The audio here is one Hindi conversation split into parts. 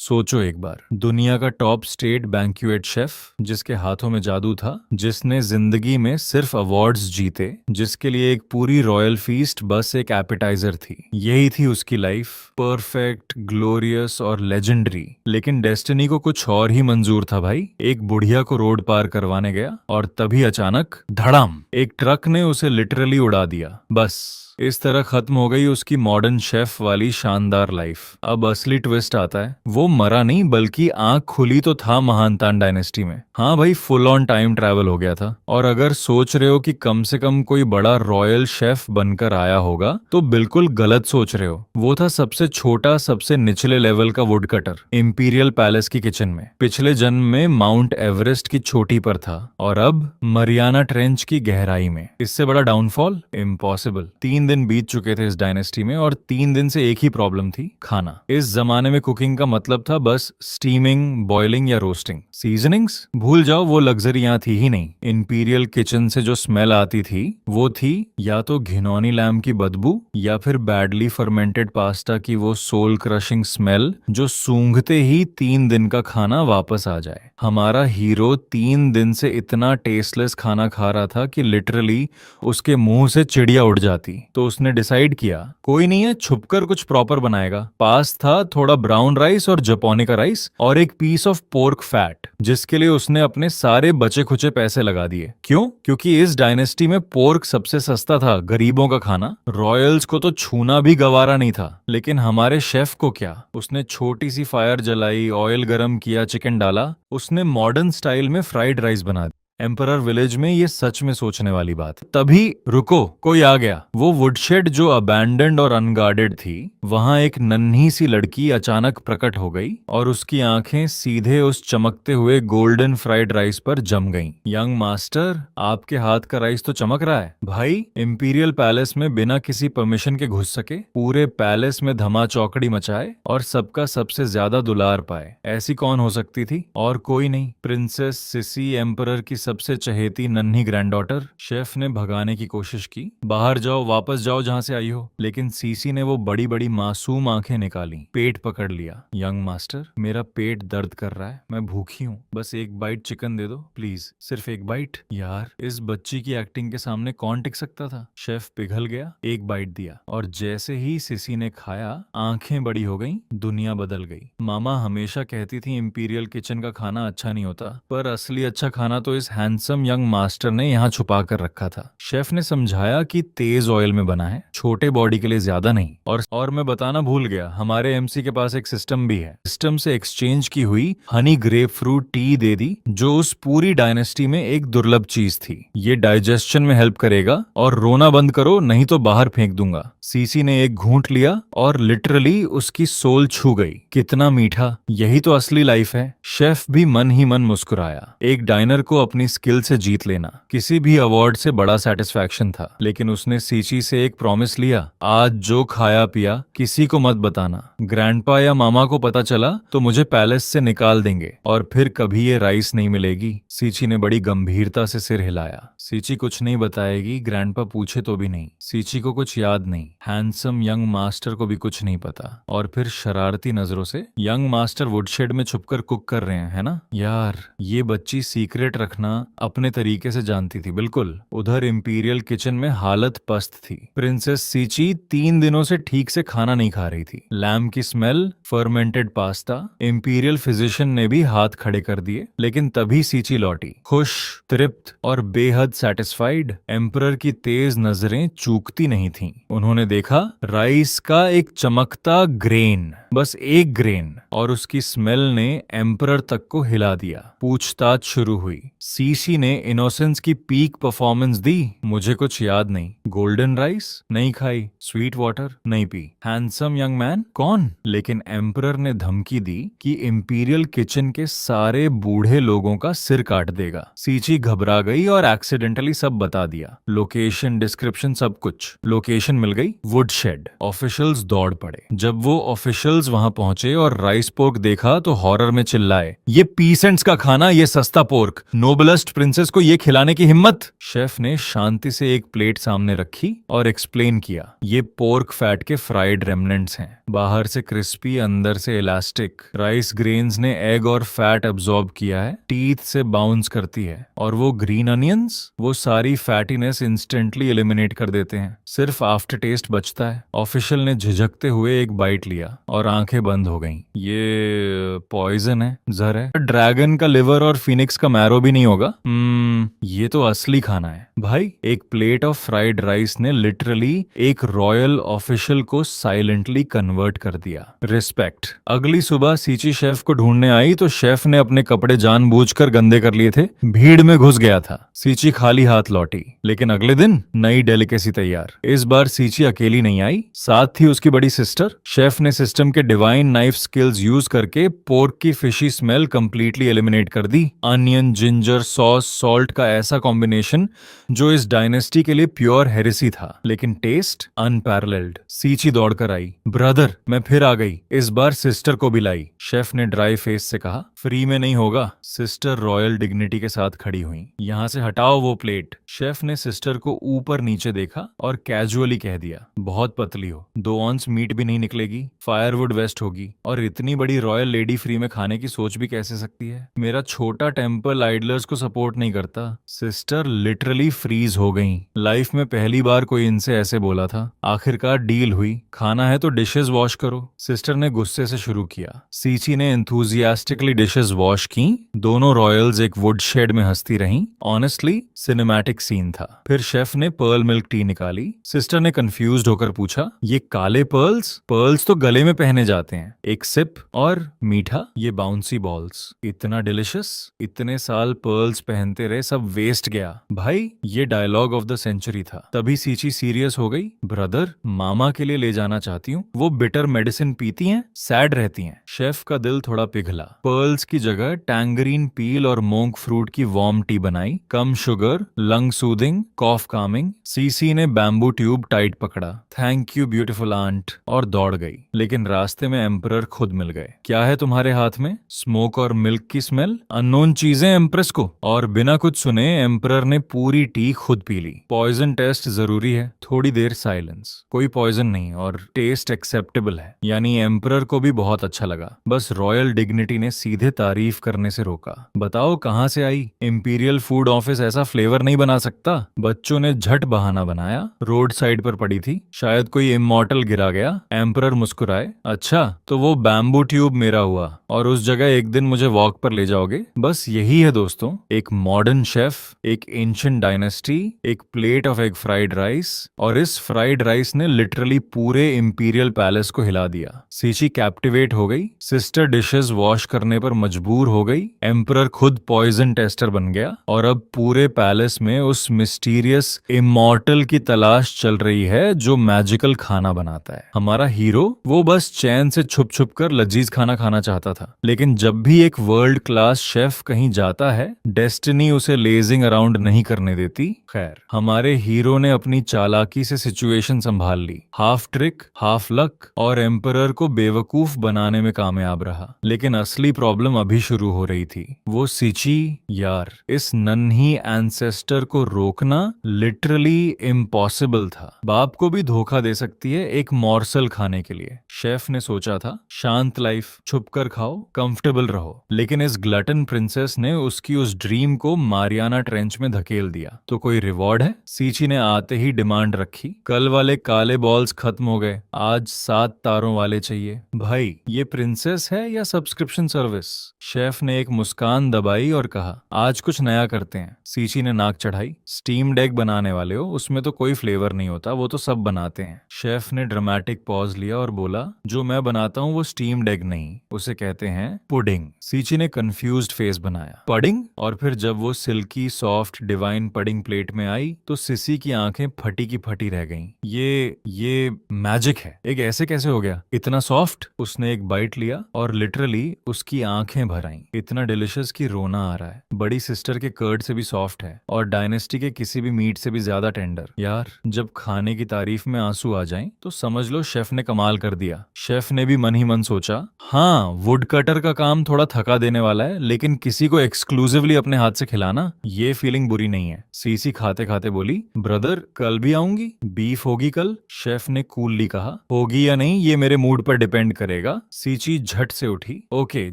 सोचो एक बार, दुनिया का टॉप स्टेट बैंक्वेट शेफ जिसके हाथों में जादू था, जिसने जिंदगी में सिर्फ अवार्ड्स जीते, जिसके लिए एक पूरी रॉयल फीस्ट बस एक एपेटाइजर थी। यही थी उसकी लाइफ, परफेक्ट, ग्लोरियस और लेजेंडरी। लेकिन डेस्टिनी को कुछ और ही मंजूर था भाई। एक बुढ़िया को रोड पार करवाने गया और तभी अचानक धड़ाम, एक ट्रक ने उसे लिटरली उड़ा दिया। बस इस तरह खत्म हो गई उसकी मॉडर्न शेफ वाली शानदार लाइफ। अब असली ट्विस्ट आता है, वो मरा नहीं बल्कि आंख खुली तो था महानतान डायनेस्टी में। हाँ भाई, फुल ऑन टाइम ट्रैवल हो गया था। और अगर सोच रहे हो कि कम से कम कोई बड़ा रॉयल शेफ बनकर आया होगा, तो बिल्कुल गलत सोच रहे हो। वो था सबसे छोटा, सबसे निचले लेवल का वुड कटर, इंपीरियल पैलेस की किचन में। पिछले जन्म में माउंट एवरेस्ट की चोटी पर था और अब मरियाना ट्रेंच की गहराई में। इससे बड़ा डाउनफॉल इम्पॉसिबल। 3 दिन बीत चुके थे इस डायनेस्टी में और 3 दिन से एक ही प्रॉब्लम थी, खाना। इस जमाने में कुकिंग का मतलब था बस स्टीमिंग, बॉइलिंग या रोस्टिंग। सीजनिंग्स भूल जाओ, वो लग्जरी यहाँ थी ही नहीं। इंपीरियल किचन से जो स्मेल आती थी वो थी या तो घिनौनी लैम्ब की बदबू या फिर बैडली फर्मेंटेड पास्ता की वो सोल क्रशिंग स्मेल जो सूंघते ही 3 दिन का खाना वापस आ जाए। हमारा हीरो 3 दिन से इतना टेस्टलेस खाना खा रहा था कि लिटरली उसके मुंह से चिड़िया उड़ जाती। तो उसने डिसाइड किया, कोई नहीं है, छुपकर कुछ प्रॉपर बनाएगा। पास था थोड़ा ब्राउन राइस और जापानिका राइस और एक पीस ऑफ पोर्क फैट, जिसके लिए उसने अपने सारे बचे खुचे पैसे लगा दिए। क्यों? क्योंकि इस डायनेस्टी में पोर्क सबसे सस्ता था, गरीबों का खाना। रॉयल्स को तो छूना भी गवारा नहीं था। लेकिन हमारे शेफ को क्या, उसने छोटी सी फायर जलाई, ऑयल गरम किया, चिकन डाला, उसने मॉडर्न स्टाइल में फ्राइड राइस बना दी। एम्परर विलेज में ये सच में सोचने वाली बात। तभी रुको, कोई आ गया। वो वुडशेड जो अबैंडन्ड और अनगार्डेड थी, वहां एक नन्ही सी लड़की अचानक प्रकट हो गई और उसकी आंखें सीधे उस चमकते हुए गोल्डन फ्राइड राइस पर जम गईं। यंग मास्टर, आपके हाथ का राइस तो चमक रहा है। भाई, इंपीरियल पैलेस में बिना किसी परमिशन के घुस सके, पूरे पैलेस में धमा चौकड़ी मचाए और सबका सबसे ज्यादा दुलार पाए, ऐसी कौन हो सकती थी? और कोई नहीं, प्रिंसेस सिसी, एम्परर की सबसे चहेती नन्ही ग्रैंडडॉटर। शेफ ने भगाने की कोशिश की, बाहर जाओ, वापस जाओ जहां से आई हो। लेकिन सीसी ने वो बड़ी बड़ी मासूम आंखें निकाली, पेट पकड़ लिया। यंग मास्टर, मेरा पेट दर्द कर रहा है, मैं भूखी हूँ, बस एक बाइट चिकन दे दो प्लीज, सिर्फ एक बाइट। यार, इस बच्ची की एक्टिंग के सामने कौन टिक सकता था? शेफ पिघल गया, एक बाइट दिया और जैसे ही सिसी ने खाया, आंखें बड़ी हो गईं, दुनिया बदल गई। मामा हमेशा कहती थी इंपीरियल किचन का खाना अच्छा नहीं होता, पर असली अच्छा खाना तो इस हैंडसम यंग मास्टर ने यहाँ छुपा कर रखा था। शेफ ने समझाया कि तेज ऑयल में बना है, छोटे बॉडी के लिए ज्यादा नहीं। और मैं बताना भूल गया, हमारे एमसी के पास एक सिस्टम भी है। सिस्टम से एक्सचेंज की हुई हनी ग्रेपफ्रूट टी दे दी, जो उस पूरी डायनेस्टी में एक दुर्लभ चीज थी। ये डाइजेशन में हेल्प करेगा और रोना बंद करो, नहीं तो बाहर फेंक दूंगा। सीसी ने एक घूंट लिया और लिटरली उसकी सोल छू गई। कितना मीठा, यही तो असली लाइफ है। शेफ भी मन ही मन मुस्कुराया। एक डाइनर को अपनी स्किल से जीत लेना किसी भी अवार्ड से बड़ा सेटिस्फैक्शन था। लेकिन उसने सीची से एक प्रॉमिस लिया, आज जो खाया पिया किसी को मत बताना। ग्रैंडपा या मामा को पता चला तो मुझे पैलेस से निकाल देंगे और फिर कभी ये राइस नहीं मिलेगी। सीची ने बड़ी गंभीरता से सिर हिलाया। सीची कुछ नहीं बताएगी, ग्रैंडपा पूछे तो भी नहीं। सीची को कुछ याद नहीं, हैंडसम यंग मास्टर को भी कुछ नहीं पता। और फिर शरारती नजरों से, यंग मास्टर वुडशेड में छुपकर कुक कर रहे हैं, है ना? यार, ये बच्ची सीक्रेट रखना अपने तरीके से जानती थी। बिल्कुल। उधर इंपीरियल किचन में हालत पस्त थी। प्रिंसेस सीची 3 दिनों से ठीक से खाना नहीं खा रही थी। लैम्ब की smell, fermented pasta, imperial physician ने भी हाथ खड़े कर दिए। लेकिन तभी सीची लौटी, खुश, तृप्त और बेहद सेटिस्फाइड। एम्परर की तेज नजरें चूकती नहीं थीं। उन्होंने देखा राइस का एक चमकता ग्रेन, बस एक ग्रेन, और उसकी स्मेल ने एम्परर तक को हिला दिया। पूछताछ शुरू हुई। सीसी ने इनोसेंस की पीक परफॉर्मेंस दी। मुझे कुछ याद नहीं। गोल्डन राइस नहीं खाई, स्वीट वाटर नहीं पी। हैंडसम यंग मैन कौन? लेकिन एम्परर ने धमकी दी कि इंपीरियल किचन के सारे बूढ़े लोगों का सिर काट देगा। सीची घबरा गई और एक्सीडेंटली सब बता दिया, लोकेशन, डिस्क्रिप्शन, सब कुछ। लोकेशन मिल गई, वुडशेड। ऑफिशियल्स दौड़ पड़े। जब वो ऑफिशियल्स वहां पहुंचे और राइस पोर्क देखा तो हॉरर में चिल्लाए, ये पीसेंट्स का खाना, ये सस्ता पोर्क, नोबलर कूलेस्ट प्रिंसेस को ये खिलाने की हिम्मत। शेफ ने शांति से एक प्लेट सामने रखी और एक्सप्लेन किया, ये पोर्क फैट के फ्राइड रेमनेंट्स हैं, बाहर से क्रिस्पी अंदर से इलास्टिक। राइस ग्रेन्स ने एग और फैट अब्सॉर्ब किया है, टीथ से बाउंस करती है, और वो ग्रीन अनियंस वो सारी फैटीनेस इंस्टेंटली एलिमिनेट कर देते हैं, सिर्फ आफ्टर टेस्ट बचता है। ऑफिशियल ने झिझकते हुए एक बाइट लिया और आंखें बंद हो गईं। ये पॉइजन है, जहर है। ड्रैगन का लिवर और फिनिक्स का मैरो भी नहीं होगा। ये तो असली खाना है भाई। एक प्लेट ऑफ फ्राइड राइस ने लिटरली एक रॉयल ऑफिशियल को साइलेंटली कन्वर्ट कर दिया। रिस्पेक्ट। अगली सुबह सीची शेफ को ढूंढने आई तो शेफ ने अपने कपड़े जानबूझकर गंदे कर लिए थे, भीड़ में घुस गया था। सीची खाली हाथ लौटी, लेकिन अगले दिन नई डेलिकेसी तैयार। इस बार सीची अकेली नहीं आई, साथ थी उसकी बड़ी सिस्टर। शेफ ने सिस्टम के डिवाइन नाइफ स्किल्स यूज करके पोर्क की फिशी स्मेल कंप्लीटली एलिमिनेट कर दी। अनियन, जिंजर, सॉस, सॉल्ट का ऐसा कॉम्बिनेशन जो इस डायनेस्टी के लिए प्योर हेरेसी था, लेकिन टेस्ट अनपैरेलल्ड। सीची दौड़कर आई, ब्रदर मैं फिर आ गई, इस बार सिस्टर को भी लाई। शेफ ने ड्राई फेस से कहा, फ्री में नहीं होगा। सिस्टर रॉयल डिग्निटी के साथ खड़ी हुई। यहाँ से हटाओ वो प्लेट। शेफ ने सिस्टर को ऊपर नीचे देखा और कैजुअली कह दिया, बहुत पतली हो, 2 ऑंस मीट भी नहीं निकलेगी, फायरवुड वेस्ट होगी, और इतनी बड़ी रॉयल लेडी फ्री में खाने की सोच भी कैसे सकती है। मेरा छोटा टेम्पल आइडलर्स को सपोर्ट नहीं करता। सिस्टर लिटरली फ्रीज हो गई। लाइफ में पहली बार कोई इनसे ऐसे बोला था। आखिरकार डील हुई, खाना है तो डिशेस वॉश करो। सिस्टर ने गुस्से से शुरू किया। सीची ने एंथुजियास्टिकली डिशेस वॉश की। दोनों रॉयल्स एक वुड शेड में हंसती रहीं। ऑनेस्टली सिनेमैटिक सीन था। फिर शेफ ने पर्ल मिल्क टी निकाली। सिस्टर ने कंफ्यूज्ड होकर पूछा, ये काले पर्ल्स? पर्ल्स तो गले में पहने जाते हैं। एक सिप और मीठा, ये बाउंसी बॉल्स। इतना डिलिशियस। इतने साल पर्ल्स पहनते रहे, सब वेस्ट गया। भाई ये डायलॉग ऑफ द सेंचुरी था। तभी सीची सीरियस हो गई, ब्रदर मामा के लिए ले जाना चाहती हूँ, वो बिटर मेडिसिन पीती हैं, सैड रहती हैं। शेफ का दिल थोड़ा पिघला। पर्ल्स की जगह टैंगरीन पील और मोंक फ्रूट की वार्म टी बनाई, कम शुगर, लंग सूदिंग, कॉफ कामिंग। सीसी ने बैम्बू ट्यूब टाइट पकड़ा, थैंक यू ब्यूटीफुल आंट, और दौड़ गई। लेकिन रास्ते में एम्परर खुद मिल गए। क्या है तुम्हारे हाथ में? स्मोक और मिल्क की स्मेल। अननोन चीजें एम्प्रेस को। और बिना कुछ सुने एम्परर ने पूरी टी खुद पी ली। पॉइजन टेस्ट जरूरी है। थोड़ी देर साइलेंस। कोई पॉइजन नहीं और टेस्ट एक्सेप्टेबल है। यानी एम्परर को भी बहुत अच्छा लगा। बस रॉयल डिग्निटी ने सीधे तारीफ करने से रोका। बताओ कहाँ से आई? इंपीरियल फूड ऑफिस ऐसा फ्लेवर नहीं बना सकता। बच्चों ने झट बहाना बनाया, रोड साइड पर पड़ी थी, शायद कोई इमॉर्टल गिरा गया। एम्परर मुस्कुराए, अच्छा तो वो बैम्बू ट्यूब मेरा हुआ, और उस जगह एक दिन मुझे वॉक पर ले जाओगे। बस यही है दोस्तों, एक मॉडर्न शेफ, एक एंशिएंट डायनेस्टी, एक plate of egg fried rice, और इस फ्राइड राइस ने लिटरली पूरे इंपीरियल पैलेस को हिला दिया। सीची कैप्टिवेट हो गई। सिस्टर डिशेस वॉश करने पर मजबूर हो गई। एम्परर खुद पॉइजन टेस्टर बन गया, और अब पूरे पैलेस में उस मिस्टीरियस इमॉर्टल की तलाश चल रही है जो मैजिकल खाना बनाता है। हमारा हीरो वो बस चैन से छुप छुप कर लजीज खाना खाना चाहता था, लेकिन जब भी एक वर्ल्ड क्लास शेफ कहीं जाता है, डेस्टिनी उसे लेजिंग अराउंड नहीं करने देती। खैर, हमारे हीरो ने अपनी चालाकी से सिचुएशन संभाल ली। हाफ ट्रिक हाफ लक, और एम्परर को बेवकूफ बनाने में कामयाब रहा। लेकिन असली प्रॉब्लम अभी शुरू हो रही थी। वो सीची, यार इस नन्ही एंसेस्टर को रोकना लिटरली इम्पॉसिबल था। बाप को भी धोखा दे सकती है एक मॉर्सल खाने के लिए। शेफ ने सोचा था, शांत लाइफ, छुपकर खाओ, कंफर्टेबल रहो। लेकिन इस ग्लटन प्रिंसेस ने उसकी उस ड्रीम को मारियाना ट्रेंच में धकेल दिया। तो कोई रिवॉर्ड है? सीची ने आते ही डिमांड रखी, कल वाले काले बॉल्स खत्म हो गए, आज 7 तारों वाले चाहिए। भाई ये प्रिंसेस है या सब्सक्रिप्शन सर्विस? शेफ ने एक मुस्कान दबाई और कहा, आज कुछ नया करते हैं। सीची ने नाक चढ़ाई, स्टीम्ड एग बनाने वाले हो, उसमें तो कोई फ्लेवर नहीं होता, वो तो सब बनाते हैं। शेफ ने ड्रामेटिक पॉज लिया और बोला, जो मैं बनाता हूँ वो स्टीम्ड एग नहीं, उसे कहते हैं पुडिंग। सीची ने कंफ्यूज्ड फेस बनाया, पुडिंग? और फिर जब वो silky soft divine pudding plate में आई तो सिसी की आंखें फटी की फटी रह गईं। ये मैजिक है। एक ऐसे कैसे हो गया, इतना सॉफ्ट? उसने एक बाइट लिया और लिटरली उसकी आंखें भर आईं। इतना डिलिशियस कि रोना आ रहा है। बड़ी सिस्टर के कर्ड से भी सॉफ्ट है और डायनेस्टी के किसी भी मीट से भी ज्यादा टेंडर। यार जब खाने की तारीफ में आंसू आ जाएं तो समझ लो शेफ ने कमाल कर दिया। शेफ ने भी मन ही मन सोचा, हाँ वुड कटर का काम थोड़ा थका देने वाला है, लेकिन किसी को एक्सक्लूसिवली अपने अपने हाथ से खिलाना, ये फीलिंग बुरी नहीं है। सीसी खाते खाते बोली, ब्रदर कल भी आऊंगी, बीफ होगी कल? शेफ ने कूलली कहा। होगी या नहीं ये मेरे मूड पर डिपेंड करेगा। सीची झट से उठी। ओके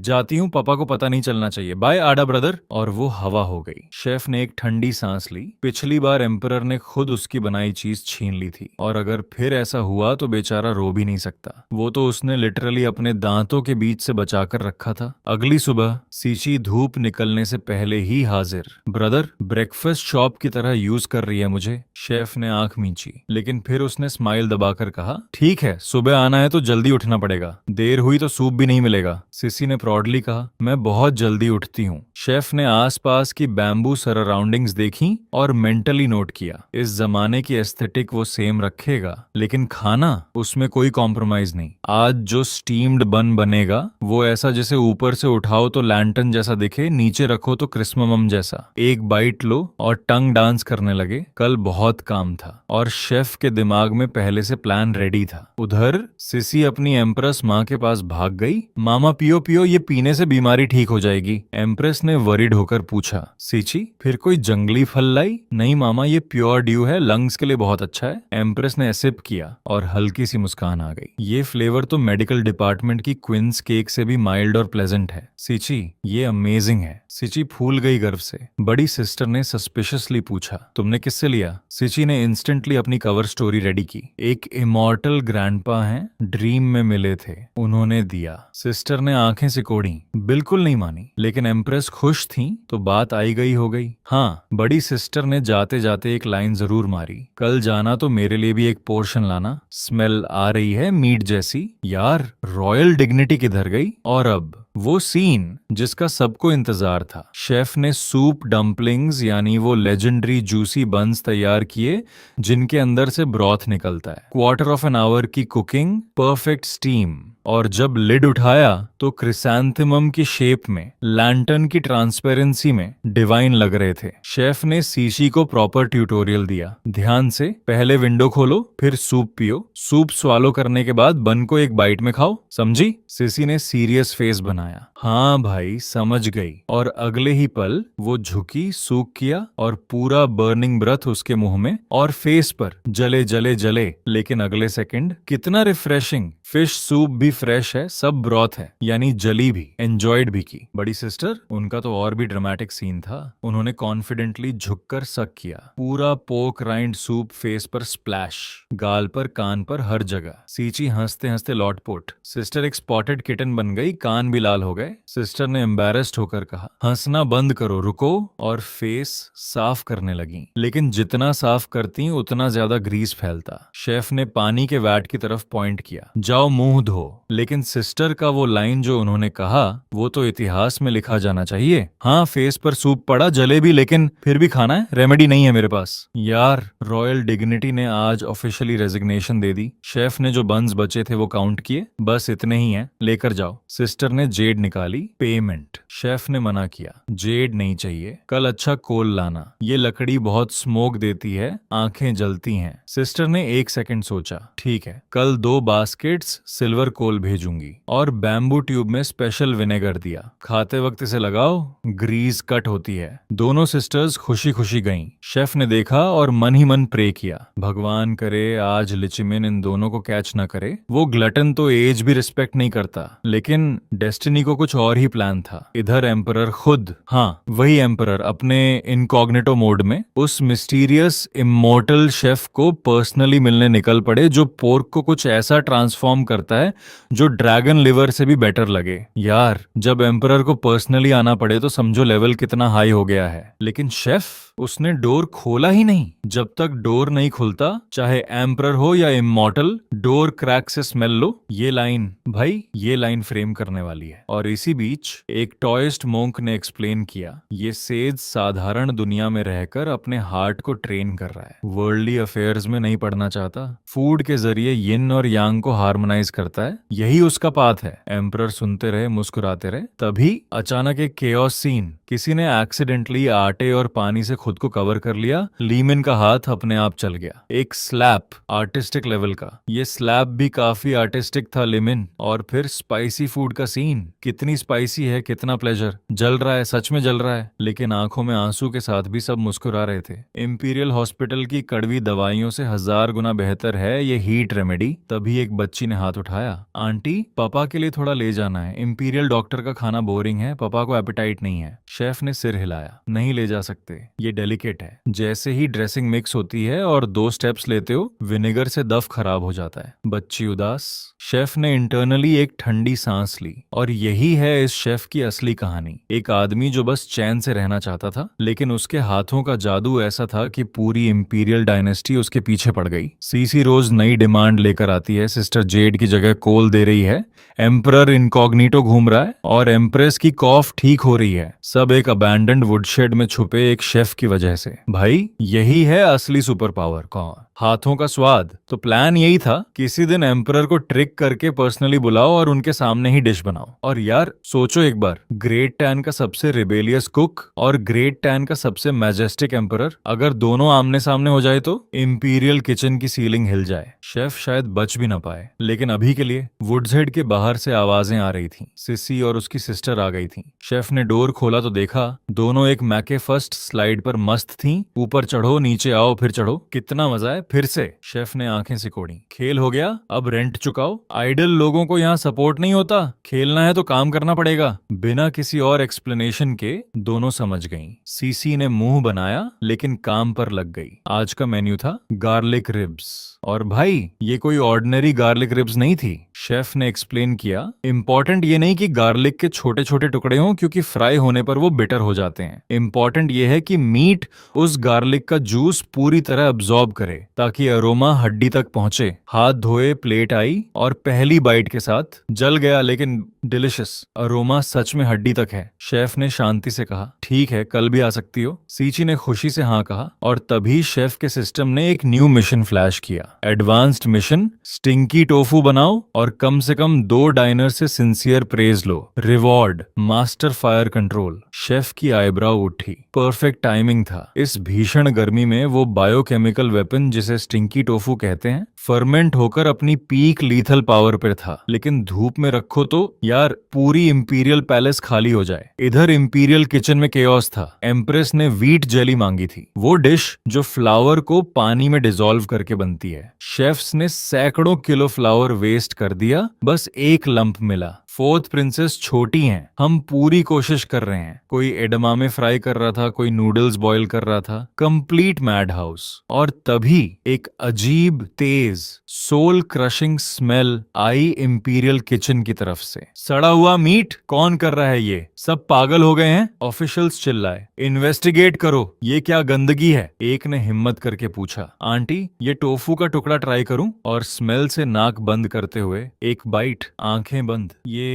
जाती हूँ, पापा को पता नहीं चलना चाहिए, बाय आडा ब्रदर। और वो हवा हो गई। शेफ ने एक ठंडी सांस ली। पिछली बार एम्परर ने खुद उसकी बनाई चीज छीन ली थी, और अगर फिर ऐसा हुआ तो बेचारा रो भी नहीं सकता। वो तो उसने लिटरली अपने दांतों के बीच से बचाकर रखा था। अगली सुबह सीची धूप निकलने से पहले ही हाजिर। ब्रदर ब्रेकफास्ट शॉप की तरह यूज कर रही है मुझे। शेफ ने आंख मींची, लेकिन फिर उसने स्माइल दबाकर कहा, ठीक है सुबह आना है तो जल्दी उठना पड़ेगा, देर हुई तो सूप भी नहीं मिलेगा। सिसी ने प्राउडली कहा, मैं बहुत जल्दी उठती हूँ। शेफ ने आसपास की बैम्बू सराउंडिंग्स देखी और मेंटली नोट किया, इस जमाने की एस्थेटिक वो सेम रखेगा, लेकिन खाना उसमें कोई कॉम्प्रोमाइज नहीं। आज जो स्टीम्ड बन बनेगा वो ऐसा जैसे ऊपर से उठाओ तो लैंटर्न जैसा दिखे, नीचे रखो तो क्रिस्मम जैसा। एक बाइट लो और टंग डांस करने लगे। कल बहुत काम था और शेफ के दिमाग में पहले से प्लान रेडी था। उधर सिसी अपनी एम्प्रेस माँ के पास भाग गई। मामा पियो पियो, ये पीने से बीमारी ठीक हो जाएगी। एम्प्रेस ने वरीड होकर पूछा, सीची फिर कोई जंगली फल लाई? नहीं मामा, ये प्योर ड्यू है, लंग्स के लिए बहुत अच्छा है। एम्प्रेस ने सिप किया और हल्की सी मुस्कान आ गई। ये फ्लेवर तो मेडिकल डिपार्टमेंट की क्विंस केक से भी माइल्ड और प्लेजेंट है। सीची ये अमेजिंग है। सीची फूल गई गर्व से। बड़ी सिस्टर ने सस्पिशियसली पूछा, तुमने किससे लिया? सीची ने इंस्टेंटली अपनी कवर स्टोरी रेडी की। एक इमॉर्टल ग्रैंडपा हैं, ड्रीम में मिले थे, उन्होंने दिया। सिस्टर ने आंखें सिकोड़ी, बिल्कुल नहीं मानी, लेकिन एम्प्रेस खुश थी तो बात आई गई हो गई। हाँ, बड़ी सिस्टर ने जाते जाते एक लाइन जरूर मारी, कल जाना तो मेरे लिए भी एक पोर्शन लाना, स्मेल आ रही है मीट जैसी। यार रॉयल डिग्निटी किधर गई? और अब वो सीन जिसका सबको इंतजार था। शेफ ने सूप डम्पलिंग्स यानी वो लेजेंडरी जूसी बन्स तैयार किए जिनके अंदर से ब्रॉथ निकलता है। क्वार्टर ऑफ एन आवर की कुकिंग, परफेक्ट स्टीम, और जब लिड उठाया तो क्रिसैंथेमम की शेप में, लैंटर्न की ट्रांसपेरेंसी में डिवाइन लग रहे थे। शेफ ने सीसी को प्रॉपर ट्यूटोरियल दिया, ध्यान से, पहले विंडो खोलो फिर सूप पियो, सूप स्वालो करने के बाद बन को एक बाइट में खाओ, समझी? सीसी ने सीरियस फेस बनाया। हाँ भाई समझ गई। और अगले ही पल वो झुकी, सूख किया और पूरा बर्निंग ब्रथ उसके मुंह में और फेस पर जले जले जले। लेकिन अगले सेकंड कितना रिफ्रेशिंग, फिश सूप भी फ्रेश है, सब ब्रॉथ है, यानी जली भी, एंजॉयड भी की। बड़ी सिस्टर, उनका तो और भी ड्रामेटिक सीन था। उन्होंने कॉन्फिडेंटली झुककर सक किया, पूरा पोक राइंड सूप फेस पर स्प्लैश, गाल पर, कान पर, हर जगह। सीची हंसते हंसते लौटपोट। सिस्टर एक स्पॉटेड किटन बन गई, कान भी लाल हो गए। सिस्टर ने एम्बैरेस्ड होकर कहा, हंसना बंद करो, रुको, और फेस साफ करने लगी। लेकिन जितना साफ करती उतना ज्यादा ग्रीस फैलता। शेफ ने पानी के वैट की तरफ पॉइंट किया, जाओ मुंह धो। लेकिन सिस्टर का वो लाइन जो उन्होंने कहा वो तो इतिहास में लिखा जाना चाहिए। हाँ फेस पर सूप पड़ा, जले भी, लेकिन फिर भी खाना है, रेमेडी नहीं है मेरे पास। यार रॉयल डिग्निटी ने आज ऑफिशियली रेजिग्नेशन दे दी। शेफ ने जो बन्स बचे थे वो काउंट किए, बस इतने ही हैं, लेकर जाओ। सिस्टर ने जेड निकाली, पेमेंट। शेफ ने मना किया, जेड नहीं चाहिए, कल अच्छा कोल लाना, ये लकड़ी बहुत स्मोक देती है, आंखें जलती हैं। सिस्टर ने एक सेकंड सोचा, ठीक है, कल 2 बास्केट्स सिल्वर कोल भेजूंगी। और बैम्बू ट्यूब में स्पेशल विनेगर दिया, खाते वक्त इसे लगाओ, ग्रीस कट होती है। दोनों सिस्टर्स खुशी खुशी गईं। शेफ ने देखा और मन ही मन प्रे किया, भगवान करे आज लिचिमिन इन दोनों को कैच ना करे। वो ग्लटन तो एज भी रिस्पेक्ट नहीं करता, लेकिन डेस्टिनी को कुछ और ही प्लान था। इधर एम्परर खुद, हाँ वही एम्परर, अपने इनकॉग्निटो मोड में उस मिस्टीरियस इमोर्टल शेफ को पर्सनली मिलने निकल पड़े जो पोर्क को कुछ ऐसा ट्रांसफॉर्म करता है जो ड्रैगन लिवर से भी बेटर लगे। यार जब एम्परर को पर्सनली आना पड़े तो समझो लेवल कितना हाई हो गया है। लेकिन शेफ, उसने डोर खोला ही नहीं। जब तक डोर नहीं खुलता, चाहे एम्परर हो या इमॉर्टल, डोर क्रैक से स्मेल लो। ये लाइन भाई, ये लाइन फ्रेम करने वाली है। और इसी बीच एक टॉयस्ट मोंक ने एक्सप्लेन किया, ये सेज साधारण दुनिया में रहकर अपने हार्ट को ट्रेन कर रहा है, वर्ल्डली अफेयर्स में नहीं पड़ना चाहता, फूड के जरिए यिन और यांग को हार्मोनाइज करता है, यही उसका पाथ है। एम्परर सुनते रहे, मुस्कुराते रहे। तभी अचानक एक केओस सीन, किसी ने एक्सीडेंटली आटे और पानी से खुद को कवर कर लिया, लीमन का हाथ अपने आप चल गया। एक स्लैप, आर्टिस्टिक लेवल का। ये स्लैप भी काफी आर्टिस्टिक था लीमन। और फिर स्पाइसी फूड का सीन, कितनी स्पाइसी है, कितना प्लेजर। जल रहा है, सच में जल रहा है, लेकिन आंखों में आंसू के साथ भी सब मुस्कुरा रहे थे। इंपीरियल हॉस्पिटल की कड़वी दवाइयों से 1000 गुना बेहतर है ये हीट रेमेडी। तभी एक बच्ची ने हाथ उठाया। आंटी, पापा के लिए थोड़ा ले जाना है। इंपीरियल डॉक्टर का खाना बोरिंग है, पापा को एपेटाइट नहीं है। शेफ ने सिर हिलाया। नहीं ले जा सकते, ये डेलिकेट है। जैसे ही ड्रेसिंग मिक्स होती है और 2 स्टेप्स लेते हो, विनेगर से दफ खराब हो जाता है। बच्ची उदास। शेफ ने इंटरनली एक ठंडी सांस ली। और यही है इस शेफ की असली कहानी। एक आदमी जो बस चैन से रहना चाहता था, लेकिन उसके हाथों का जादू ऐसा था कि पूरी इंपीरियल डायनेस्टी उसके पीछे पड़ गई। सीसी रोज नई डिमांड लेकर आती है। सिस्टर जेड की जगह कोल दे रही है। एम्परर इनकॉग्निटो घूम रहा है और एम्प्रेस की कॉफ ठीक हो रही है। सब एक अबैंडन्ड वुडशेड में छुपे एक शेफ की वजह से। भाई, यही है असली सुपर पावर। कौन? हाथों का स्वाद। तो प्लान यही था, किसी दिन एम्परर को ट्रिक करके पर्सनली बुलाओ और उनके सामने ही डिश बनाओ। और यार सोचो एक बार, ग्रेट टैन का सबसे रिबेलियस कुक और ग्रेट टैन का सबसे मैजेस्टिक एम्परर, अगर दोनों आमने सामने हो जाए तो इंपीरियल किचन की सीलिंग हिल जाए। शेफ शायद बच भी ना पाए। लेकिन अभी के लिए वुड्सहेड के बाहर से आवाजें आ रही थीं। सिसी और उसकी सिस्टर आ गई थीं। शेफ ने डोर खोला तो देखा दोनों एक मैके फर्स्ट स्लाइड पर मस्त थीं। ऊपर चढ़ो, नीचे आओ, फिर चढ़ो। कितना मजा है। फिर से शेफ ने आंखें सिकोड़ी। खेल हो गया, अब रेंट चुकाओ। आइडल लोगों को यहाँ सपोर्ट नहीं होता, खेलना है तो काम करना पड़ेगा। बिना किसी और एक्सप्लेनेशन के दोनों समझ गईं। सीसी ने मुंह बनाया लेकिन काम पर लग गई। आज का मेन्यू था गार्लिक रिब्स। और भाई, ये कोई ऑर्डिनरी गार्लिक रिब्स नहीं थी। शेफ ने एक्सप्लेन किया, इंपॉर्टेंट ये नहीं कि गार्लिक के छोटे छोटे टुकड़े हों, क्योंकि फ्राई होने पर वो बिटर हो जाते हैं। इंपॉर्टेंट ये है कि मीट उस गार्लिक का जूस पूरी तरह अब्सॉर्ब करे, ताकि अरोमा हड्डी तक पहुंचे। हाथ धोए, प्लेट आई और पहली बाइट के साथ जल गया लेकिन डिलिशियस। अरोमा सच में हड्डी तक है। शेफ ने शांति से कहा, ठीक है, कल भी आ सकती हो। सीची ने खुशी से हाँ कहा। और तभी शेफ के सिस्टम ने एक न्यू मिशन फ्लैश किया। एडवांस्ड मिशन, स्टिंकी टोफू बनाओ और कम से कम 2 डाइनर से सिंसियर प्रेज लो। Reward, master fire control. Chef की आईब्राउ उठी। परफेक्ट टाइमिंग था। इस भीषण गर्मी में वो बायोकेमिकल वेपन जिसे स्टिंकी टोफू कहते हैं, फर्मेंट होकर अपनी पीक लीथल पावर पर था। लेकिन धूप में रखो तो यार पूरी इंपीरियल पैलेस खाली हो जाए। इधर इंपीरियल किचन में केओस था। एम्प्रेस ने व्हीट जेली मांगी थी, वो डिश जो फ्लावर को पानी में डिसॉल्व करके बनती है। शेफ्स ने सैकड़ों किलो फ्लावर वेस्ट कर दिया, बस एक लंप मिला। 4th प्रिंसेस छोटी हैं, हम पूरी कोशिश कर रहे हैं। कोई एडमामे फ्राई कर रहा था, कोई नूडल्स बॉईल कर रहा था। Complete mad house. और तभी एक अजीब, तेज, सोल क्रशिंग स्मेल आई इंपीरियल किचन की तरफ से। सड़ा हुआ मीट, कौन कर रहा है ये? सब पागल हो गए हैं? ऑफिशियल्स चिल्लाए। इन्वेस्टिगेट करो, ये क्या गंदगी है? एक ने हिम्मत करके पूछा। आंटी, ये टोफू का टुकड़ा ट्राई करूं? और स्मेल से नाक बंद करते हुए एक बाइट, आंखें बंद। ये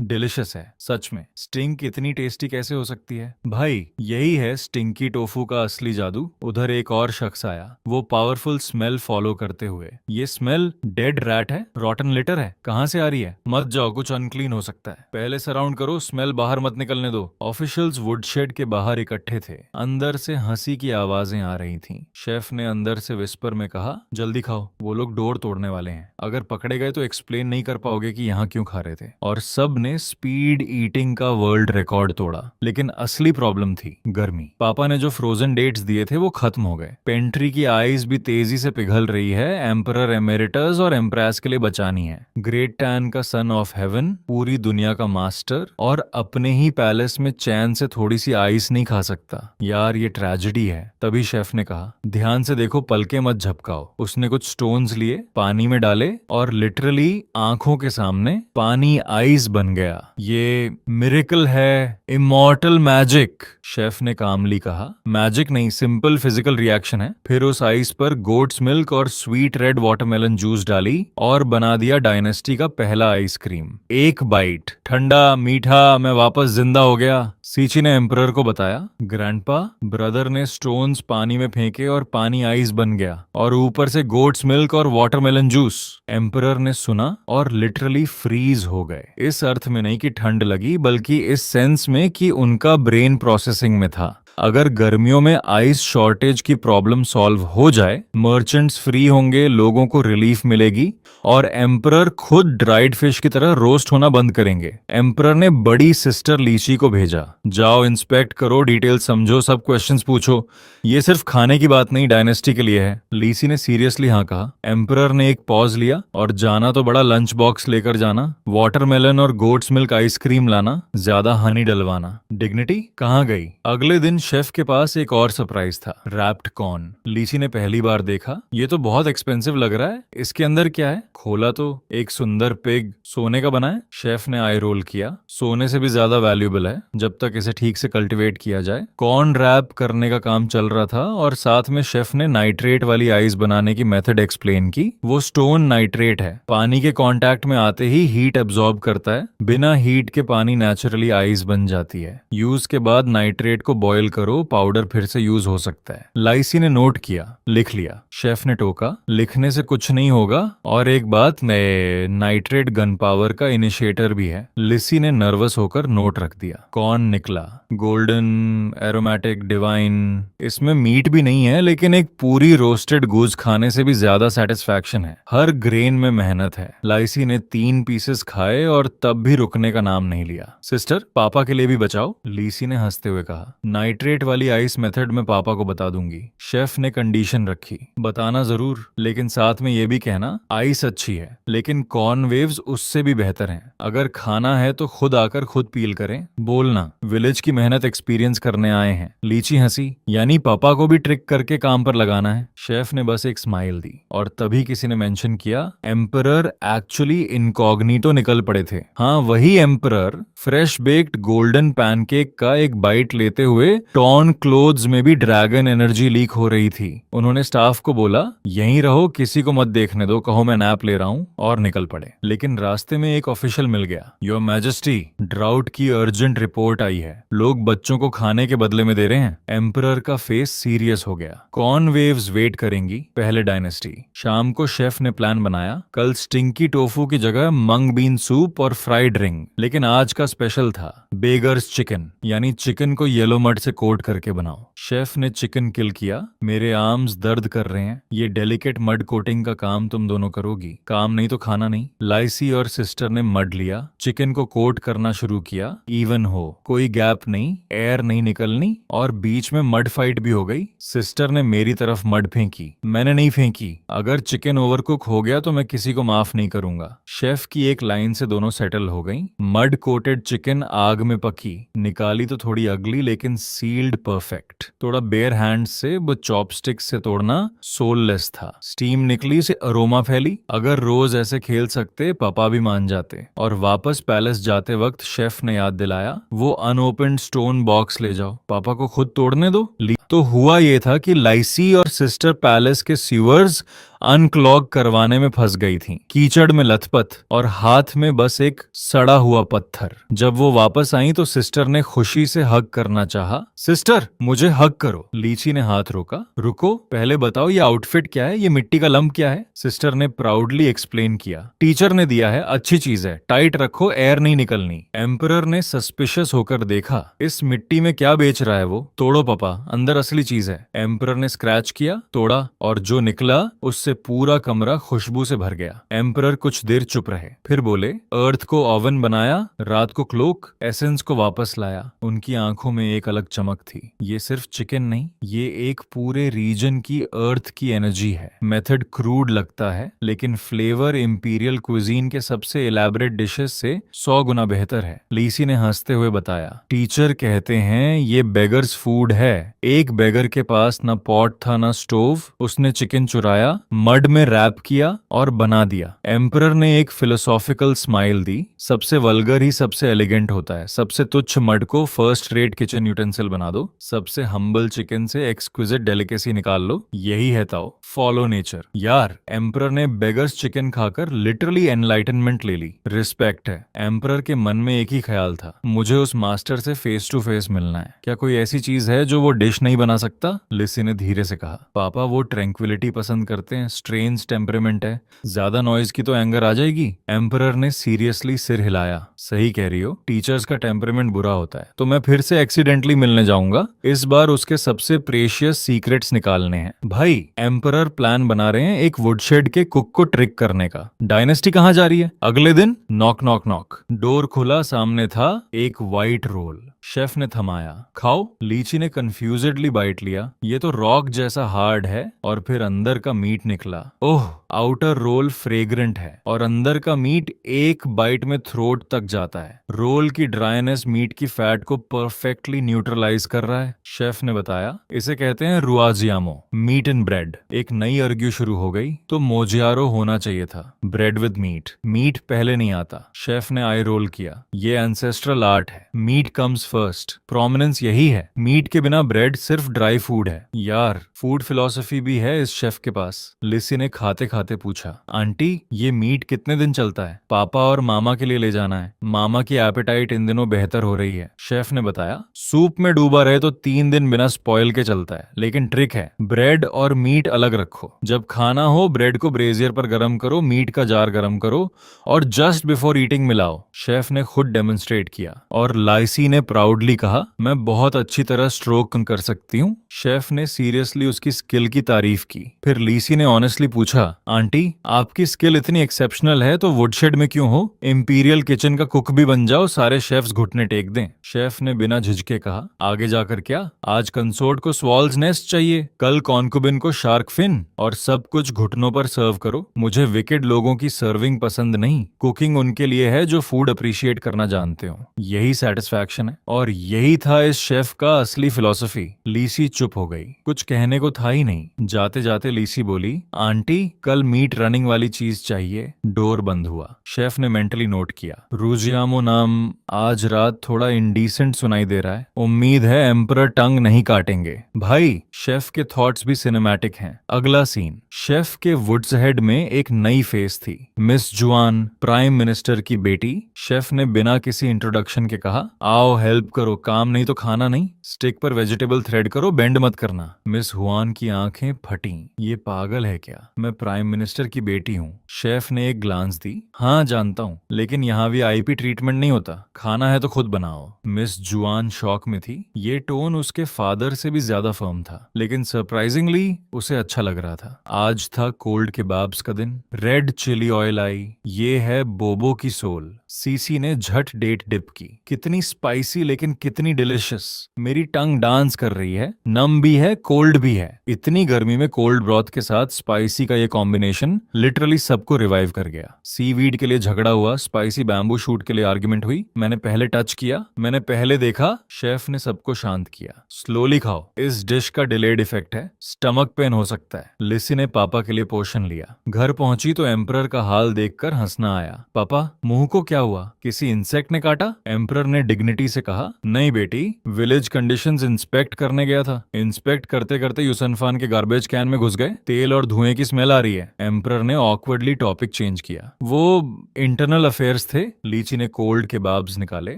डिलिशियस है सच में। स्टिंक इतनी टेस्टी कैसे हो सकती है? भाई, यही है स्टिंकी टोफू का असली जादू। उधर एक और शख्स आया, वो पावरफुल स्मेल फॉलो करते हुए। ये स्मेल डेड रैट है, रॉटन लिटर है। कहाँ से आ रही है? मत जाओ, कुछ अनक्लीन हो सकता है। पहले सराउंड करो, स्मेल बाहर मत निकलने दो। ऑफिशियल्स वुडशेड के बाहर इकट्ठे थे। अंदर से हंसी की आवाजें आ रही थीं। शेफ ने अंदर से विस्पर में कहा, जल्दी खाओ, वो लोग डोर तोड़ने वाले हैं। अगर पकड़े गए तो एक्सप्लेन नहीं कर पाओगे कि यहाँ क्यों खा रहे थे। और सब ने स्पीड ईटिंग का वर्ल्ड रिकॉर्ड तोड़ा। लेकिन असली प्रॉब्लम थी गर्मी। पापा ने जो फ्रोजन डेट्स दिए थे वो खत्म हो गए। पेंट्री की आइस भी तेजी से पिघल रही है। एम्परर एमेरिटस और एम्प्रेस के लिए बचानी है। ग्रेट टैन का सन ऑफ हेवन, पूरी दुनिया का मास्टर, और अपने ही पैलेस में चैन से थोड़ी सी आइस नहीं खा सकता। यार ये ट्रेजेडी है। तभी शेफ ने कहा, ध्यान से देखो, पलके मत झपकाओ। उसने कुछ स्टोन्स लिए, पानी में डाले और लिटरली आंखों के सामने पानी आइस बन गया। ये मिरेकल है, इमॉर्टल मैजिक। शेफ ने कामली कहा, मैजिक नहीं, सिंपल फिजिकल रिएक्शन है। फिर उस आइस पर गोट्स मिल्क और स्वीट रेड वाटरमेलन जूस डाली और बना दिया डायनेस्टी का पहला आइसक्रीम। एक बाइट, ठंडा मीठा, मैं वापस जिंदा हो गया। सीची ने एम्परर को बताया, ग्रैंडपा, ब्रदर ने स्टोन्स पानी में फेंके और पानी आइस बन गया और ऊपर से गोट्स मिल्क और वाटरमेलन जूस। एम्परर ने सुना और लिटरली फ्रीज हो गए। इस अर्थ में नहीं कि ठंड लगी, बल्कि इस सेंस में कि उनका ब्रेन प्रोसेसिंग में था। अगर गर्मियों में आइस शॉर्टेज की प्रॉब्लम सॉल्व हो जाए, मर्चेंट्स फ्री होंगे, लोगों को रिलीफ मिलेगी और एम्परर खुद ड्राइड फिश की तरह रोस्ट होना बंद करेंगे। एम्परर ने बड़ी सिस्टर लीची को भेजा, जाओ इंस्पेक्ट करो, डिटेल समझो, सब क्वेश्चंस पूछो। ये सिर्फ खाने की बात नहीं, डायनेस्टी के लिए है। लीसी ने सीरियसली हाँ कहा। एम्परर ने एक पॉज लिया, और जाना तो बड़ा, लंच बॉक्स लेकर जाना, वाटरमेलन और गोट्स मिल्क आइसक्रीम लाना, ज्यादा हनी डलवाना। डिग्निटी कहाँ गई? अगले दिन शेफ के पास एक और सरप्राइज था, रैप्ड कॉर्न। लीची ने पहली बार देखा, ये तो बहुत एक्सपेंसिव लग रहा है, इसके अंदर क्या है? खोला तो एक सुंदर पिग, सोने का बना है। शेफ ने आई रोल किया, सोने से भी ज्यादा वैल्यूएबल है जब तक इसे ठीक से कल्टीवेट किया जाए। कॉर्न रैप करने का काम चल रहा था और साथ में शेफ ने नाइट्रेट वाली आइस बनाने की मेथड एक्सप्लेन की। वो स्टोन नाइट्रेट है, पानी के कांटेक्ट में आते ही हीट एब्जॉर्ब करता है, बिना हीट के पानी नेचुरली आइस बन जाती है। यूज के बाद नाइट्रेट को बॉयल करो, पाउडर फिर से यूज हो सकता है। लाइसी ने नोट किया, लिख लिया। शेफ ने टोका, लिखने से कुछ नहीं होगा, और एक बात, नाइट्रेट गन पावर का इनिशिएटर भी है। लिसी ने नर्वस होकर नोट रख दिया। कौन निकला? Golden, aromatic, divine. इसमें मीट भी नहीं है, लेकिन एक पूरी रोस्टेड गूज खाने से भी ज्यादा सेटिस्फैक्शन है। हर ग्रेन में मेहनत है। लाइसी ने 3 पीसेस खाए और तब भी रुकने का नाम नहीं लिया। सिस्टर, पापा के लिए भी बचाओ, लीसी ने हंसते हुए कहा। नाइट्रेट वाली आइस मेथड में पापा को बता दूंगी। शेफ ने कंडीशन रखी, बताना जरूर, लेकिन साथ में ये भी कहना, आइस अच्छी है लेकिन कॉर्न वेव्स उससे भी बेहतर हैं। अगर खाना है तो खुद आकर खुद पील करें। बोलना, विलेज की मेहनत एक्सपीरियंस करने आए हैं। लीची हंसी, यानी पापा को भी ट्रिक करके काम पर लगाना है। शेफ ने बस एक स्माइल दी, और तभी किसी ने मेंशन किया, एम्परर एक्चुअली इनकॉग्निटो निकल पड़े थे। हाँ, वही emperor fresh baked golden pancake का एक बाइट लेते हुए टॉर्न क्लोथ्स में भी ड्रैगन एनर्जी लीक हो रही थी। उन्होंने स्टाफ को बोला, यहीं रहो, किसी को मत देखने दो, कहो मैं नैप ले रहा हूँ, और निकल पड़े। लेकिन रास्ते में एक ऑफिशियल मिल गया। योर मैजेस्टी, ड्राउट की अर्जेंट रिपोर्ट आई है, लोग बच्चों को खाने के बदले में दे रहे हैं। एम्परर का फेस सीरियस हो गया। कॉर्न वेव्स वेट करेंगी, पहले डायनेस्टी। शाम को शेफ ने प्लान बनाया, कल स्टिंकी टोफू की जगह मंग बीन सूप और फ्राइड रिंग, लेकिन आज का स्पेशल था बेगर्स चिकन, यानी चिकन को येलो मड से कोट करके बनाओ। शेफ ने चिकन किल किया। मेरे आर्म्स दर्द कर रहे हैं, ये डेलिकेट मड कोटिंग का काम तुम दोनों करोगी, काम नहीं तो खाना नहीं। लाइसी और सिस्टर ने मड लिया, चिकन को कोट करना शुरू किया। इवन हो, कोई गैप नहीं, एयर नहीं निकलनी, और बीच में मड फाइट भी हो गई। सिस्टर ने मेरी तरफ मड फेंकी, मैंने नहीं फेंकी। अगर चिकन ओवरकुक हो गया तो मैं किसी को माफ नहीं करूंगा। शेफ की एक लाइन से दोनों सेटल हो गई। मड कोटेड चिकन आग में पकी, निकाली तो थोड़ी अगली, लेकिन सील्ड परफेक्ट। थोड़ा बेयर हैंड से, वो चॉपस्टिक से तोड़ना सोललेस था। स्टीम निकली से अरोमा फैली। अगर रोज ऐसे खेल सकते, पापा भी मान जाते। और वापस पैलेस जाते वक्त शेफ ने याद दिलाया, वो अनओपन्ड स्टोन बॉक्स ले जाओ, पापा को खुद तोड़ने दो। तो हुआ ये था कि लाइसी और सिस्टर पैलेस के सीवर्स अनक्लॉग करवाने में फंस गई थीं, कीचड़ में लथपथ, और हाथ में बस एक सड़ा हुआ पत्थर। जब वो वापस आई तो सिस्टर ने खुशी से हग करना चाहा। सिस्टर, मुझे हग करो। लीची ने हाथ रोका। रुको, पहले बताओ ये आउटफिट क्या है, ये मिट्टी का लंप क्या है? सिस्टर ने प्राउडली एक्सप्लेन किया, टीचर ने दिया है, अच्छी चीज है, टाइट रखो, एयर नहीं निकलनी। एम्परर ने सस्पिशियस होकर देखा, इस मिट्टी में क्या बेच रहा है वो? तोड़ो पापा, अंदर असली चीज है। एम्परर ने स्क्रैच किया, तोड़ा, और जो निकला उससे पूरा कमरा खुशबू से भर गया। एम्परर कुछ देर चुप रहे, फिर बोले, अर्थ को ओवन बनाया, रात को क्लोक, एसेंस को वापस लाया। उनकी आंखों में एक अलग चमक थी। ये सिर्फ चिकन नहीं, ये एक पूरे रीजन की अर्थ की एनर्जी है। मेथड क्रूड लगता है, लेकिन फ्लेवर इंपीरियल क्विजीन के सबसे इलैबोरेट डिशेस से 100 गुना बेहतर है। लीसी ने हंसते हुए बताया, टीचर कहते हैं ये बेगर्स फूड है, एक बेगर के पास ना पॉट था ना स्टोव, उसने चिकन चुराया, मड में रैप किया और बना दिया। एम्परर ने एक फिलोसॉफिकल स्माइल दी। सबसे वल्गर ही सबसे एलिगेंट होता है। सबसे तुच्छ मड को फर्स्ट रेट किचन यूटेंसिल बना दो, सबसे हम्बल चिकन से एक्सक्विजिट डेलिकेसी निकाल लो। यही है ताओ, फॉलो नेचर। यार, एम्परर ने बेगर्स चिकन खाकर लिटरली एनलाइटनमेंट ले ली। रिस्पेक्ट है। एम्परर के मन में एक ही ख्याल था, मुझे उस मास्टर से फेस टू फेस मिलना है। क्या कोई ऐसी चीज है जो वो डिश नहीं बना सकता? लिसी ने धीरे से कहा, पापा वो ट्रैंक्विलिटी पसंद करते हैं, स्ट्रेंज टेम्परामेंट है, ज्यादा नॉइज की तो एंगर आ जाएगी। एम्परर ने सीरियसली सिर हिलाया। सही कह रही हो, टीचर्स का टेम्परामेंट बुरा होता है। तो मैं फिर से एक्सीडेंटली मिलने जाऊंगा, इस बार उसके सबसे प्रेशियस सीक्रेट्स निकालने हैं। भाई, एम्परर प्लान बना रहे हैं एक वुडशेड के कुक को ट्रिक करने का। डायनेस्टी कहाँ जा रही है? अगले दिन नॉक नॉक नॉक, डोर खुला, सामने था एक वाइट रोल। शेफ ने थमाया। खाओ। लीची ने कंफ्यूजेडली बाइट लिया। ये तो रॉक जैसा हार्ड है। और फिर अंदर का मीट निकला। ओह, आउटर रोल फ्रेग्रेंट है और अंदर का मीट एक बाइट में थ्रोट तक जाता है। रोल की ड्राइनेस मीट की फैट को परफेक्टली न्यूट्रलाइज कर रहा है। शेफ ने बताया, इसे कहते हैं रुआजियामो, मीट इन ब्रेड। एक नई आर्ग्यू शुरू हो गई। तो मोजियारो होना चाहिए था, ब्रेड विद मीट। मीट पहले नहीं आता। शेफ ने आई रोल किया। ये एंसेस्ट्रल आर्ट है। Meat comes first. प्रोमिनेंस यही है। मीट के बिना ब्रेड सिर्फ ड्राई फूड है। यार, फूड फिलॉसफी भी है इस शेफ के पास। लिसी ने खाते खाते पूछा, आंटी ये मीट कितने दिन चलता है? पापा और मामा के लिए ले जाना है। मामा की एपेटाइट इन दिनों बेहतर हो रही है। शेफ ने बताया, सूप में डूबा रहे तो 3 दिन बिना स्पॉइल के चलता है। लेकिन ट्रिक है, ब्रेड और मीट अलग रखो। जब खाना हो ब्रेड को ब्रेजियर पर गर्म करो, मीट का जार गर्म करो और जस्ट बिफोर ईटिंग मिलाओ। शेफ ने खुद डेमोन्स्ट्रेट किया और लाइसी ने प्राउडली कहा, मैं बहुत अच्छी तरह स्ट्रोक कर सकती हूँ। शेफ ने सीरियसली उसकी स्किल की तारीफ की। फिर लीसी ने ऑनेस्टली पूछा, आंटी आपकी स्किल इतनी एक्सेप्शनल है तो वुडशेड में क्यों हो? इंपीरियल किचन का कुक भी बन जाओ, सारे शेफ्स घुटने टेक दें। शेफ ने बिना झिझके कहा, आगे जाकर क्या? आज कंसोर्ट को स्वॉल्स नेस्ट चाहिए, कल कॉन्कुबिन को शार्क फिन, और सब कुछ घुटनों पर सर्व करो। मुझे विकेड लोगों की सर्विंग पसंद नहीं। कुकिंग उनके लिए है जो फूड अप्रिशिएट करना जानते हो। यही सेटिस्फैक्शन है। और यही था इस शेफ का असली फिलॉसफी। लीसी चुप हो गई। कुछ कहने को था ही नहीं। जाते जाते लीसी बोली, आंटी कल मीट रनिंग वाली चीज चाहिए। डोर बंद हुआ। शेफ ने मेंटली नोट किया, रूजियामो नाम आज रात थोड़ा इंडीसेंट सुनाई दे रहा है। उम्मीद है एम्परर टंग नहीं काटेंगे। भाई, शेफ के थॉट्स भी सिनेमैटिक हैं। अगला सीन, शेफ के वुड्स हेड में एक नई फेस थी, मिस जुआन, प्राइम मिनिस्टर की बेटी। शेफ ने बिना किसी इंट्रोडक्शन के कहा, आओ हेल्प करो, काम नहीं तो खाना नहीं। स्टिक पर वेजिटेबल थ्रेड करो, बेंड मत करना। मिस हुआन की आंखें फटी। ये पागल है क्या? मैं प्राइम मिनिस्टर की बेटी हूँ। शेफ ने एक ग्लांस दी। हाँ जानता हूँ, लेकिन यहाँ वीआईपी ट्रीटमेंट नहीं होता। खाना है तो खुद बनाओ। मिस जुआन शॉक में थी। ये टोन उसके फादर से भी ज्यादा फर्म था, लेकिन सरप्राइजिंगली उसे अच्छा लग रहा था। आज था कोल्ड केबाब्स का दिन। रेड चिली ऑयल आई। ये है बोबो की सोल। सीसी ने झट डेट डिप की। कितनी स्पाइसी लेकिन कितनी डिलिशियस। मेरी टंग डांस कर रही है। नम भी है, कोल्ड भी है। इतनी गर्मी में कोल्ड ब्रॉथ के साथ स्पाइसी का ये कॉम्बिनेशन लिटरली सबको रिवाइव कर गया। सीवीड के लिए झगड़ा हुआ, स्पाइसी बैम्बू शूट के लिए आर्ग्यूमेंट हुई। मैंने पहले टच किया, मैंने पहले देखा। शेफ ने सबको शांत किया। स्लोली खाओ, इस डिश का डिलेड इफेक्ट है, स्टमक पेन हो सकता है। लिसी ने पापा के लिए पोर्शन लिया। घर पहुंची तो एम्परर का हाल देखकर हंसना आया। पापा, मुंह को क्या हुआ? किसी इंसेक्ट ने काटा? एम्परर ने डिग्निटी से कहा, नहीं बेटी, विलेज कंडीशंस इंस्पेक्ट करने गया था। इंस्पेक्ट करते करते यूसनफान के गार्बेज कैन में घुस गए। तेल और धुएं की स्मेल आ रही है। एम्परर ने ऑकवर्डली टॉपिक चेंज किया। वो इंटरनल अफेयर्स थे। लीची ने कोल्ड केबाब्स निकाले।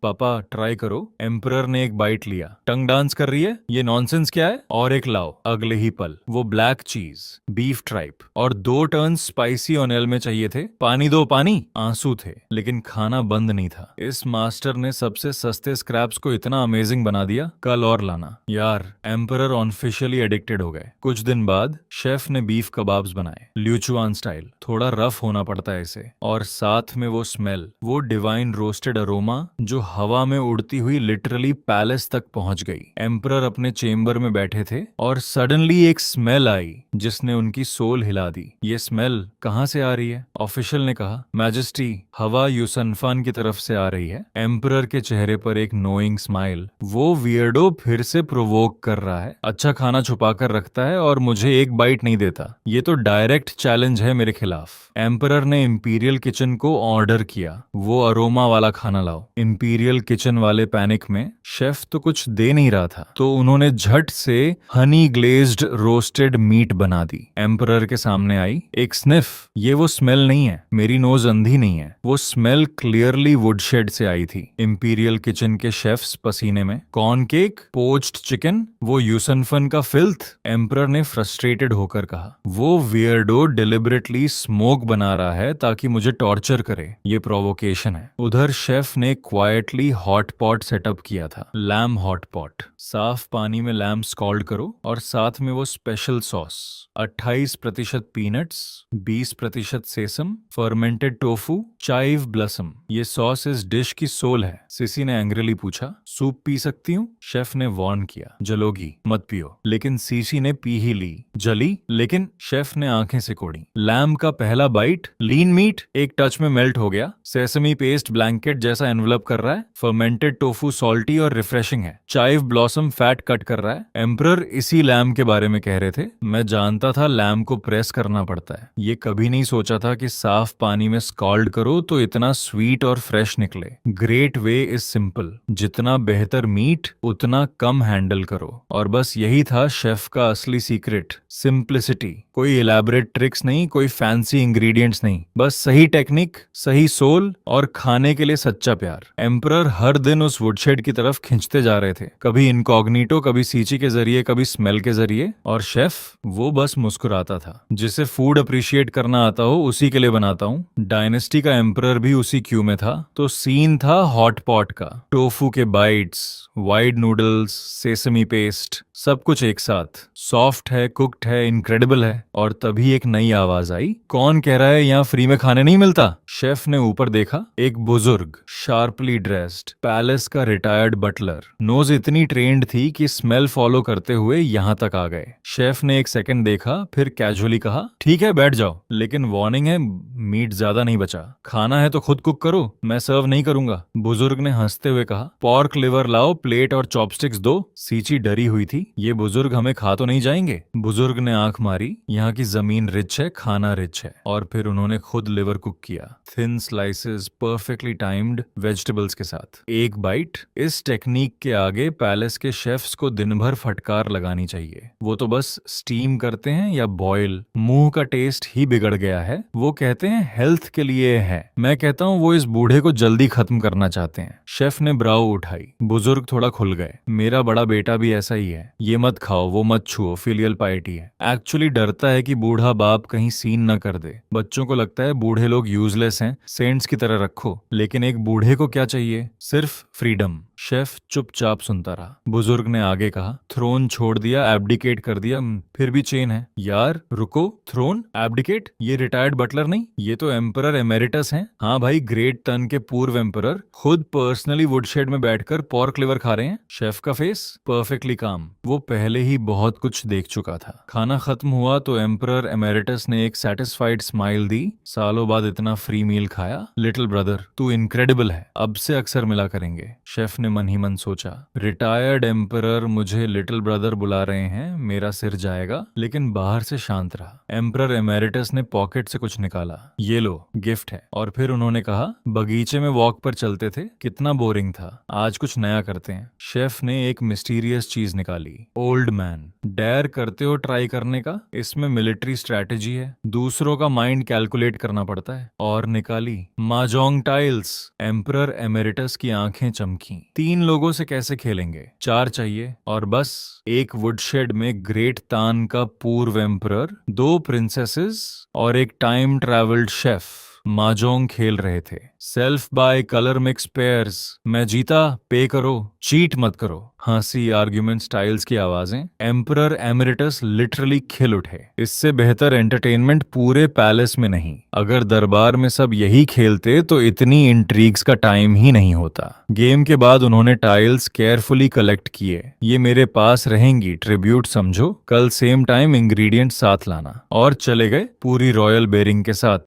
पापा ट्राई करो। एम्परर ने एक बाइट लिया। टंग डांस कर रही है? ये नॉनसेंस क्या है? और एक लाओ। अगले ही पल वो ब्लैक चीज, बीफ ट्राइप और 2 टर्न स्पाइसी ऑनियल में चाहिए थे। पानी दो पानी। आंसू थे, लेकिन खाना बंद नहीं था। इस मास्टर ने सबसे सस्ते स्क्रैप्स को इतना अमेजिंग बना दिया। कल और लाना। यार, एम्परर ऑफिशियली एडिक्टेड हो गए। कुछ दिन बाद शेफ ने बीफ कबाब्स बनाए, ल्यूचुआन स्टाइल। थोड़ा थोड़ा रफ होना पड़ता है इसे। और साथ में वो स्मेल, वो डिवाइन रोस्टेड अरोमा जो हवा में उड़ती हुई लिटरली पैलेस तक पहुंच गई। एम्परर अपने चेम्बर में बैठे थे और सडनली एक स्मेल आई जिसने उनकी सोल हिला दी। ये स्मेल कहाँ से आ रही है? ऑफिशियल ने कहा, मैजेस्टी, हवा यूसनफान की तरफ से आ रही है। एम्परर के चेहरे पर एक नोइंग स्माइल। वो वियर्डो फिर से प्रोवोक कर रहा है, अच्छा खाना छुपा कर रखता है और मुझे एक बाइट नहीं देता। ये तो डायरेक्ट चैलेंज है मेरे खिलाफ। एम्परर ने इंपीरियल किचन को ऑर्डर किया, वो अरोमा वाला खाना लाओ। इंपीरियल किचन वाले पैनिक में, शेफ तो कुछ दे नहीं रहा था, तो उन्होंने झट से हनी ग्लेज्ड रोस्टेड मीट बना दी। एम्परर के सामने आई, एक स्निफ। ये वो स्मेल नहीं है, मेरी नोज अंधी नहीं है, वो स्मेल क्लियरली वुडशेड से आई थी। इंपीरियल किचन के शेफ्स पसीने में। कॉर्न केक, पोच्ड चिकन, वो यूसनफन का फिल्थ। एम्परर ने फ्रस्ट्रेटेड होकर कहा, वो वियर्डो डिलिबरेटली स्मोक बना रहा है ताकि मुझे टॉर्चर करे। ये प्रोवोकेशन है। उधर शेफ ने क्वाइटली हॉट पॉट सेटअप किया था, लैम हॉट पॉट। साफ पानी में लैम स्कॉल्ड करो और साथ में वो special sauce, 28% peanuts, 20% sesame, fermented tofu, chive blossom. ये सॉस इस डिश की सोल है। सिसी ने एंग्रीली पूछा, सूप पी सकती हूँ? शेफ ने वार्न किया, जलोगी, मत पियो। लेकिन सीसी ने पी ही ली। जली? लेकिन शेफ ने आंखें सिकोड़ी। लैम का पहला बाइट, लीन मीट एक टच में मेल्ट हो गया। सेसमी पेस्ट ब्लैंकेट जैसा एनवलप कर रहा है। फर्मेंटेड टोफू सॉल्टी और रिफ्रेशिंग है। चाइव ब्लॉसम फैट कट कर रहा है। एम्परर इसी लैम के बारे में कह रहे थे। मैं जानता था लैम को प्रेस करना पड़ता है। ये कभी नहीं सोचा था कि साफ पानी में स्कॉल्ड करो तो इतना स्वीट और फ्रेश निकले। ग्रेट वे इज सिंपल, जितना बेहतर मीट उतना कम हैंडल करो। और बस यही था शेफ का असली सीक्रेट, सिंप्लिसिटी। कोई इलैबोरेट ट्रिक्स नहीं, कोई फैंसी इंग्रेडिएंट्स नहीं, बस सही टेक्निक, सही सोल और खाने के लिए सच्चा प्यार। एम्परर हर दिन उस वुडशेड की तरफ खिंचते जा रहे थे, कभी इनकॉग्निटो, कभी सीची के जरिए, कभी स्मेल के जरिए। और शेफ, वो बस मुस्कुराता था। जिसे फूड अप्रिशिएट करना आता हो उसी के लिए बनाता हूँ। डायनेस्टी का एम्परर भी उसी क्यू में था। तो सीन था हॉट पॉट का, टोफू के bytes, wide noodles, sesame paste, सब कुछ एक साथ। सॉफ्ट है, कुक्ड है, इनक्रेडिबल है। और तभी एक नई आवाज आई, कौन कह रहा है यहाँ फ्री में खाने नहीं मिलता? शेफ ने ऊपर देखा, एक बुजुर्ग, शार्पली ड्रेस्ड, पैलेस का रिटायर्ड बटलर। नोज इतनी ट्रेंड थी कि स्मेल फॉलो करते हुए यहाँ तक आ गए। शेफ ने एक सेकंड देखा, फिर कैजुअली कहा, ठीक है बैठ जाओ, लेकिन वार्निंग है, मीट ज्यादा नहीं बचा। खाना है तो खुद कुक करो, मैं सर्व नहीं करूंगा। बुजुर्ग ने हंसते हुए कहा, पॉर्क लिवर लाओ, प्लेट और चॉपस्टिक्स दो। सीची डरी हुई थी, ये बुजुर्ग हमें खा तो नहीं जाएंगे? बुजुर्ग ने आंख मारी, यहाँ की जमीन रिच है, खाना रिच है। और फिर उन्होंने खुद लिवर कुक किया, thin slices, perfectly timed, vegetables के साथ। एक बाइट। इस टेक्निक के आगे पैलेस के शेफ्स को दिन भर फटकार लगानी चाहिए। वो तो बस स्टीम करते हैं या बॉयल, मुंह का टेस्ट ही बिगड़ गया है। वो कहते हैं हेल्थ के लिए है, मैं कहता हूँ वो इस बूढ़े को जल्दी खत्म करना चाहते हैं। शेफ ने ब्राउ उठाई। बुजुर्ग थोड़ा खुल गए, मेरा बड़ा बेटा भी ऐसा ही है, ये मत खाओ, वो मत छुओ, फिलियल पाइटी है। एक्चुअली डरता है कि बूढ़ा बाप कहीं सीन न कर दे। बच्चों को लगता है बूढ़े लोग यूजलेस हैं, सेंट्स की तरह रखो। लेकिन एक बूढ़े को क्या चाहिए? सिर्फ फ्रीडम। शेफ चुपचाप सुनता रहा। बुजुर्ग ने आगे कहा, थ्रोन छोड़ दिया, एब्डिकेट कर दिया, फिर भी चेन है। यार रुको, थ्रोन एब्डिकेट? ये रिटायर्ड बटलर नहीं, ये तो एम्परर एमेरिटस हैं। हाँ भाई, ग्रेट टर्न के पूर्व एम्परर खुद पर्सनली वुडशेड में बैठकर पॉर्क लिवर खा रहे हैं। शेफ का फेस परफेक्टली काम। वो पहले ही बहुत कुछ देख चुका था। खाना खत्म हुआ तो एम्परर एमेरिटस ने एक सेटिस्फाइड स्माइल दी। सालों बाद इतना फ्री मील खाया। लिटिल ब्रदर, तू इनक्रेडिबल है, अब से अक्सर मिला करेंगे। शेफ ने मन ही मन सोचा, रिटायर्ड एम्परर मुझे लिटिल ब्रदर बुला रहे हैं, मेरा सिर जाएगा। लेकिन बाहर से शांत रहा। एम्परर एमेरिटस ने पॉकेट से कुछ निकाला, ये लो, गिफ्ट है। और फिर उन्होंने कहा, बगीचे में वॉक पर चलते थे, कितना बोरिंग था, आज कुछ नया करते हैं। शेफ ने एक मिस्टीरियस चीज निकाली। ओल्ड मैन, डेयर करते हो ट्राई करने का? इसमें मिलिट्री स्ट्रैटेजी है, दूसरों का माइंड कैलकुलेट करना पड़ता है। और निकाली माजोंग टाइल्स। एम्परर एमेरिटस की आंखें चमकी। 3 लोगों से कैसे खेलेंगे? 4 चाहिए। और बस एक वुडशेड में ग्रेट तान का पूर्व एम्परर, 2 प्रिंसेसेस और एक टाइम ट्रैवल्ड शेफ। माजोंग खेल रहे थे। Self by colour mix pairs, मैं जीता, पे करो, चीट मत करो। हंसी, आर्ग्यूमेंट स्टाइल्स की आवाजें। एम्परर एमिरेटस लिटरली खिल उठे। इससे बेहतर एंटरटेनमेंट पूरे पैलेस में नहीं। अगर दरबार में सब यही खेलते तो इतनी इंट्रीग्स का टाइम ही नहीं होता। गेम के बाद उन्होंने टाइल्स केयरफुली कलेक्ट किए। ये मेरे पास रहेंगी, ट्रिब्यूट समझो, कल सेम टाइम इंग्रेडिएंट साथ लाना। और चले गए पूरी रॉयल बेरिंग के साथ।